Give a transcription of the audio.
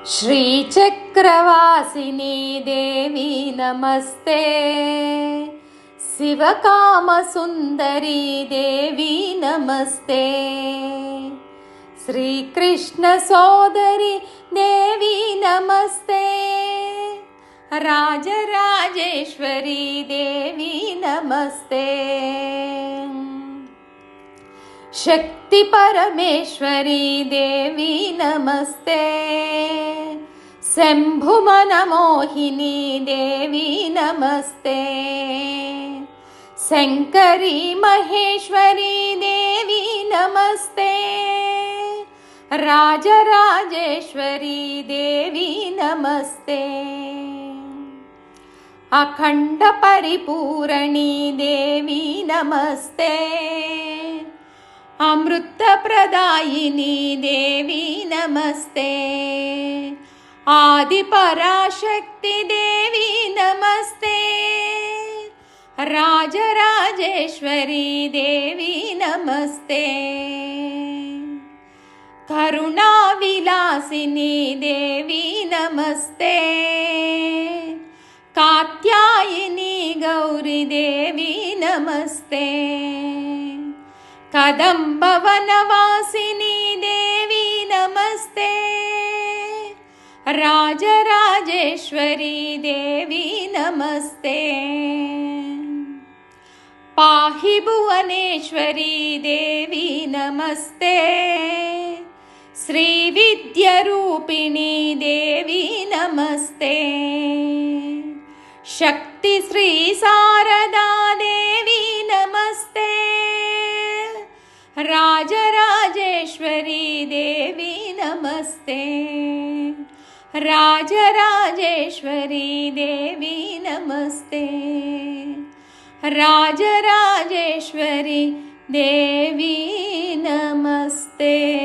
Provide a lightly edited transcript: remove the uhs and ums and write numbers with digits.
श्रीचक्रवासिनी देवी नमस्ते। शिवकामसुन्दरी देवी नमस्ते। श्रीकृष्णसोदरी देवी नमस्ते। राजराजेश्वरी देवी नमस्ते। शक्ति परमेश्वरी देवी नमस्ते। शम्भुमनमोहिनी देवी नमस्ते। शंकरी महेश्वरी देवी नमस्ते। राजराजेश्वरी देवी नमस्ते। अखंड परिपूरणी देवी नमस्ते। अमृतप्रदायिनी देवी नमस्ते। आदिपराशक्ति देवी नमस्ते। राजराजेश्वरी देवी नमस्ते। करुणाविलासिनी देवी नमस्ते। कात्यायिनी गौरी देवी नमस्ते। कदम्बवनवासिनी देवी नमस्ते। राजराजेश्वरी देवी नमस्ते। पाहि भुवनेश्वरी देवी नमस्ते। श्रीविद्यारूपिणी देवी नमस्ते। शक्ति श्री शारदा देवी नमस्ते। राजराजेश्वरी देवी नमस्ते। राजराजेश्वरी देवी नमस्ते। राजराजेश्वरी देवी नमस्ते।